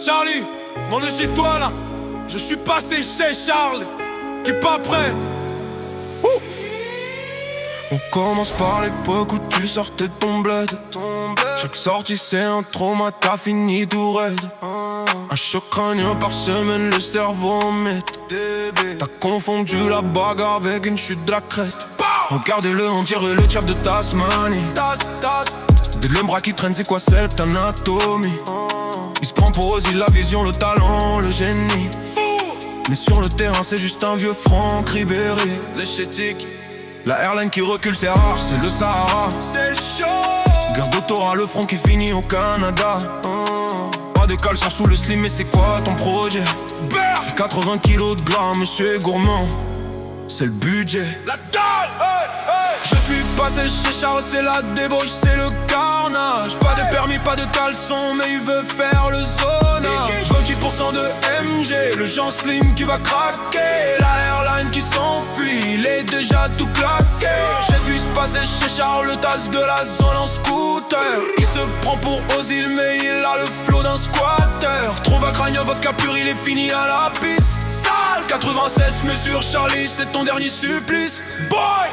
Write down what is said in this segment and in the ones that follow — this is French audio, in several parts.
Charlie, m'en toi là. Je suis passé chez Charles, qui est pas prêt. Ouh. On commence par l'époque où tu sortais de ton bled. Chaque sortie c'est un trauma, t'as fini tout raide. Un choc crânien par semaine, le cerveau en mette. T'as confondu la bagarre avec une chute de la crête. Regardez-le, on dirait le diable de Tasmanie. Dès le bras qui traîne, c'est quoi cette anatomie? Il se prend pour Ozzy, la vision, le talent, le génie. Mais sur le terrain, c'est juste un vieux Franck Ribéry. L'échétique, la airline qui recule, c'est rare, c'est le Sahara. C'est chaud. Guerre d'autorat, le front qui finit au Canada. Pas de caleçon sous le slim, mais c'est quoi ton projet? Fais 80 kilos de gras, monsieur est gourmand. C'est le budget. La dalle, hey, hey. Je suis passé chez Charles, c'est la débauche, c'est le carnage. Pas de permis, pas de caleçon, mais il veut faire le zonage. 28% de MG, le Jean Slim qui va craquer. La airline qui s'enfuit, il est déjà tout claqué. J'ai vu se passer chez Charles, le tasse de la zone en scooter. Il se prend pour Ozzy, mais il a le flow d'un squatter. Trouve un crânien, vodka pur, il est fini à la piste. Sale 96 mesures, Charlie, c'est ton dernier supplice. Boy!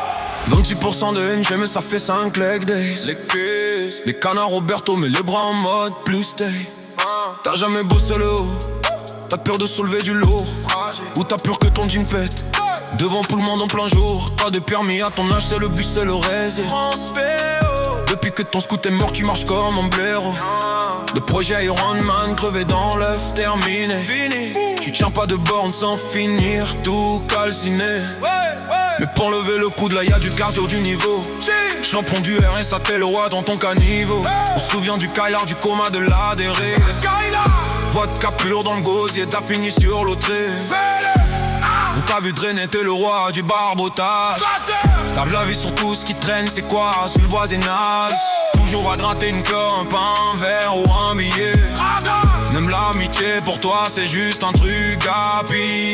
28% de NG, mais ça fait 5 leg days. Les cuisses, les canards Roberto, mais les bras en mode plus stay. T'as jamais bossé le haut, t'as peur de soulever du lourd. Ou t'as peur que ton jean pète devant tout le monde en plein jour. Pas de permis à ton âge, c'est le bus, c'est le réseau. Depuis que ton scout est mort, tu marches comme un blaireau. Le projet Iron Man crevé dans l'œuf, terminé. Tu tiens pas de borne sans finir tout calciné. Mais pour lever le coude là y'a du cardio du niveau. Champion du RSA, t'es le roi dans ton caniveau. On se souvient du Kylar, du coma de la dérive. Vodka pur dans le gosier, t'as fini sur l'autre. On t'a vu drainer, t'es le roi du barbotage. T'as la vie sur tout ce qui traîne, c'est quoi sur le voisinage? Toujours à gratter une clope, un verre ou un billet. Même l'amitié pour toi c'est juste un truc à piller.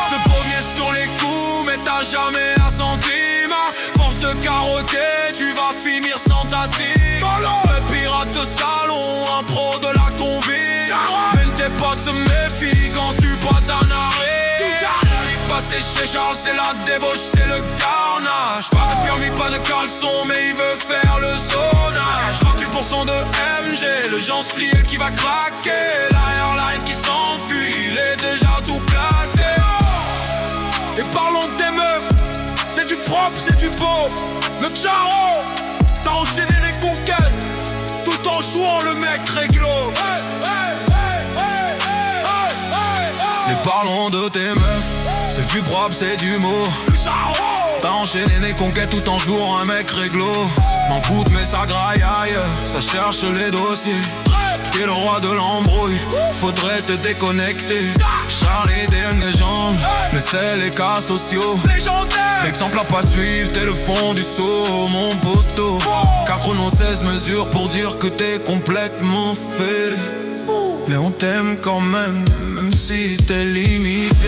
Te pogner sur les coups mais t'as jamais un centime. Force de carotter, tu vas finir sans ta team. Le pirate de salon, un pro de la combi. Même tes potes se méfient quand tu bois d'un arrêt. Passé chez Charles, c'est la débauche, c'est le carnage. Pas de permis, pas de caleçon, mais il veut faire le zonage. 28% de MG, le Jean Slim qui va craquer. La airline qui s'enfuit, il est déjà tout placé. Et parlons de tes meufs, c'est du propre, c'est du beau. Le Charo, t'as enchaîné les conquêtes, tout en jouant le mec réglo. Et parlons de tes meufs, c'est du propre, c'est du mot. T'as enchaîné les conquêtes tout en jouant un mec réglo. M'en fout mais ça graille aille, ça cherche les dossiers. T'es le roi de l'embrouille, faudrait te déconnecter. Charlie des légendes, mais c'est les cas sociaux. Exemple à pas suivre, t'es le fond du seau, mon poteau. 96 mesures pour dire que t'es complètement fêlé. Mais on t'aime quand même, même si t'es limité.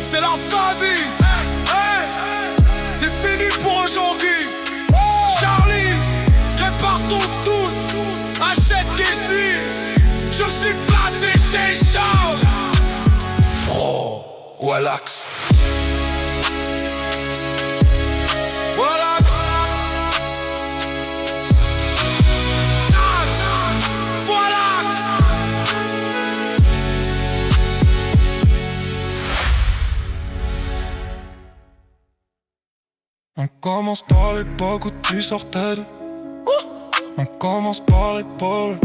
C'est la famille, c'est fini pour aujourd'hui. Charlie, répare ton scout, achète d'ici. Je suis placé chez Charles. Fro, Wallax. On commence par l'époque où tu sortais de... On commence par l'épaule.